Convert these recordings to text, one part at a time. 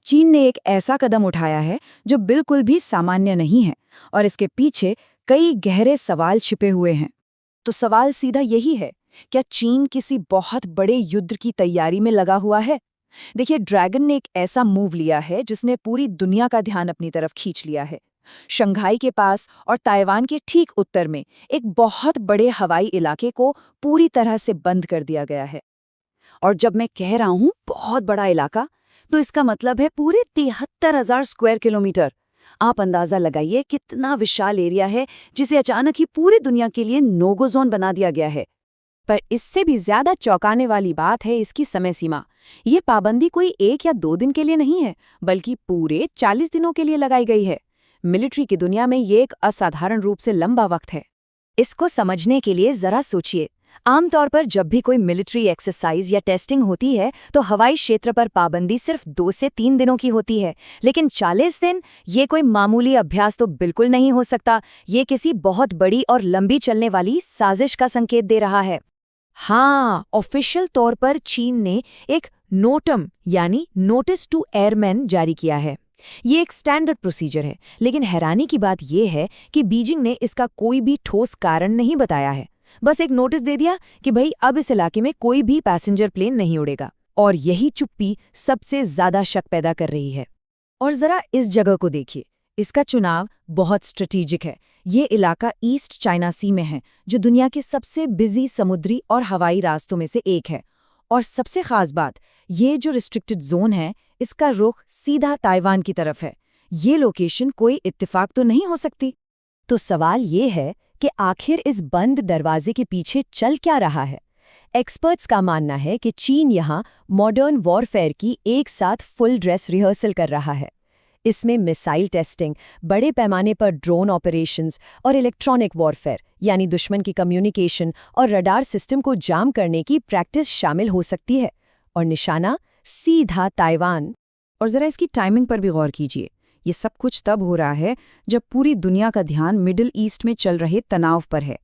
चीन ने एक ऐसा कदम उठाया है जो बिल्कुल भी सामान्य नहीं है और इसके पीछे कई गहरे सवाल छिपे हुए हैं। तो सवाल सीधा यही है, क्या चीन किसी बहुत बड़े युद्ध की तैयारी में लगा हुआ है? देखिए, ड्रैगन ने एक ऐसा मूव लिया है जिसने पूरी दुनिया का ध्यान अपनी तरफ खींच लिया है। शंघाई के पास और ताइवान के ठीक उत्तर में एक बहुत बड़े हवाई इलाके को पूरी तरह से बंद कर दिया गया है। और जब मैं कह रहा हूं बहुत बड़ा इलाका, तो इसका मतलब है पूरे 73,000 स्क्वायर किलोमीटर। आप अंदाजा लगाइए कितना विशाल एरिया है जिसे अचानक ही पूरी दुनिया के लिए नोगो जोन बना दिया गया है। पर इससे भी ज्यादा चौंकाने वाली बात है इसकी समय सीमा। ये पाबंदी कोई 1 या 2 दिन के लिए नहीं है, बल्कि पूरे 40 दिनों के लिए लगाई गई है। मिलिट्री की दुनिया में ये एक असाधारण रूप से लंबा वक्त है। इसको समझने के लिए जरा सोचिए, आमतौर पर जब भी कोई मिलिट्री एक्सरसाइज या टेस्टिंग होती है तो हवाई क्षेत्र पर पाबंदी सिर्फ 2 से 3 दिनों की होती है, लेकिन 40 दिन ये कोई मामूली अभ्यास तो बिल्कुल नहीं हो सकता। ये किसी बहुत बड़ी और लंबी चलने वाली साजिश का संकेत दे रहा है। हाँ, ऑफिशियल तौर पर चीन ने एक नोटम यानी नोटिस टू एयरमैन जारी किया है। ये एक स्टैंडर्ड प्रोसीजर है, लेकिन हैरानी की बात यह है कि बीजिंग ने इसका कोई भी ठोस कारण नहीं बताया है। बस एक नोटिस दे दिया कि भाई अब इस इलाके में कोई भी पैसेंजर प्लेन नहीं उड़ेगा। और यही चुप्पी सबसे ज्यादा शक पैदा कर रही है। और जरा इस जगह को देखिए, इसका चुनाव बहुत स्ट्रेटेजिक है। ये इलाका ईस्ट चाइना सी में है, जो दुनिया के सबसे बिजी समुद्री और हवाई रास्तों में से एक है। और सबसे खास बात, ये जो रिस्ट्रिक्टेड जोन है, इसका रुख सीधा ताइवान की तरफ है। ये लोकेशन कोई इत्तेफाक तो नहीं हो सकती। तो सवाल ये है कि आखिर इस बंद दरवाजे के पीछे चल क्या रहा है? एक्सपर्ट्स का मानना है कि चीन यहाँ मॉडर्न वॉरफेयर की एक साथ फुल ड्रेस रिहर्सल कर रहा है। इसमें मिसाइल टेस्टिंग, बड़े पैमाने पर ड्रोन ऑपरेशंस और इलेक्ट्रॉनिक वॉरफेयर यानी दुश्मन की कम्युनिकेशन और रडार सिस्टम को जाम करने की प्रैक्टिस शामिल हो सकती है। और निशाना सीधा ताइवान। और ज़रा इसकी टाइमिंग पर भी गौर कीजिए। ये सब कुछ तब हो रहा है जब पूरी दुनिया का ध्यान मिडिल ईस्ट में चल रहे तनाव पर है।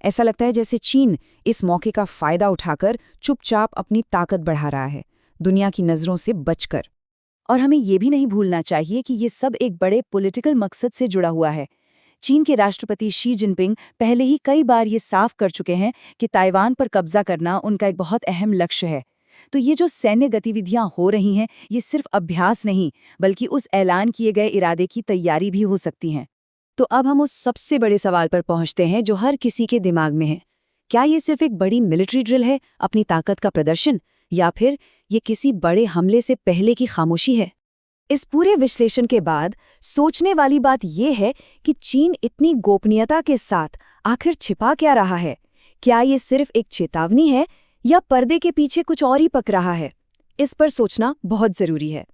ऐसा लगता है जैसे चीन इस मौके का फ़ायदा उठाकर चुपचाप अपनी ताकत बढ़ा रहा है, दुनिया की नज़रों से बचकर। और हमें ये भी नहीं भूलना चाहिए कि ये सब एक बड़े पॉलिटिकल मकसद से जुड़ा हुआ है। चीन के राष्ट्रपति शी जिनपिंग पहले ही कई बार ये साफ कर चुके हैं कि ताइवान पर कब्जा करना उनका एक बहुत अहम लक्ष्य है। तो ये जो सैन्य गतिविधियां हो रही हैं, ये सिर्फ अभ्यास नहीं, बल्कि उस ऐलान किए गए इरादे की तैयारी भी हो सकती हैं। तो अब हम उस सबसे बड़े सवाल पर पहुंचते हैं जो हर किसी के दिमाग में है। क्या ये सिर्फ एक बड़ी मिलिट्री ड्रिल है, अपनी ताकत का प्रदर्शन, या फिर ये किसी बड़े हमले से पहले की खामोशी है? इस पूरे विश्लेषण के बाद सोचने वाली बात यह है कि चीन इतनी गोपनीयता के साथ आखिर छिपा क्या रहा है? क्या ये सिर्फ एक चेतावनी है या पर्दे के पीछे कुछ और ही पक रहा है? इस पर सोचना बहुत जरूरी है।